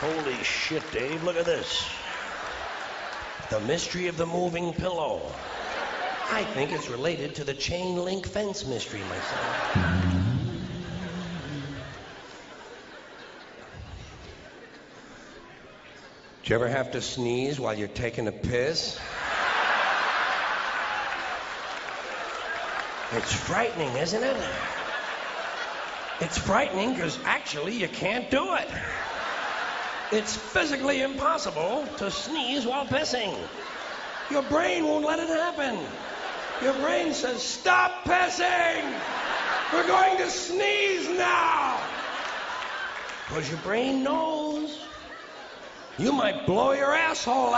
Holy shit, Dave, look at this. The mystery of the moving pillow. I think it's related to the chain link fence mystery myself. Did you ever have to sneeze while you're taking a piss? It's frightening, isn't it? It's frightening because actually you can't do it. It's physically impossible to sneeze while pissing. Your brain won't let it happen. Your brain says, stop pissing! We're going to sneeze now! Because your brain knows you might blow your asshole out.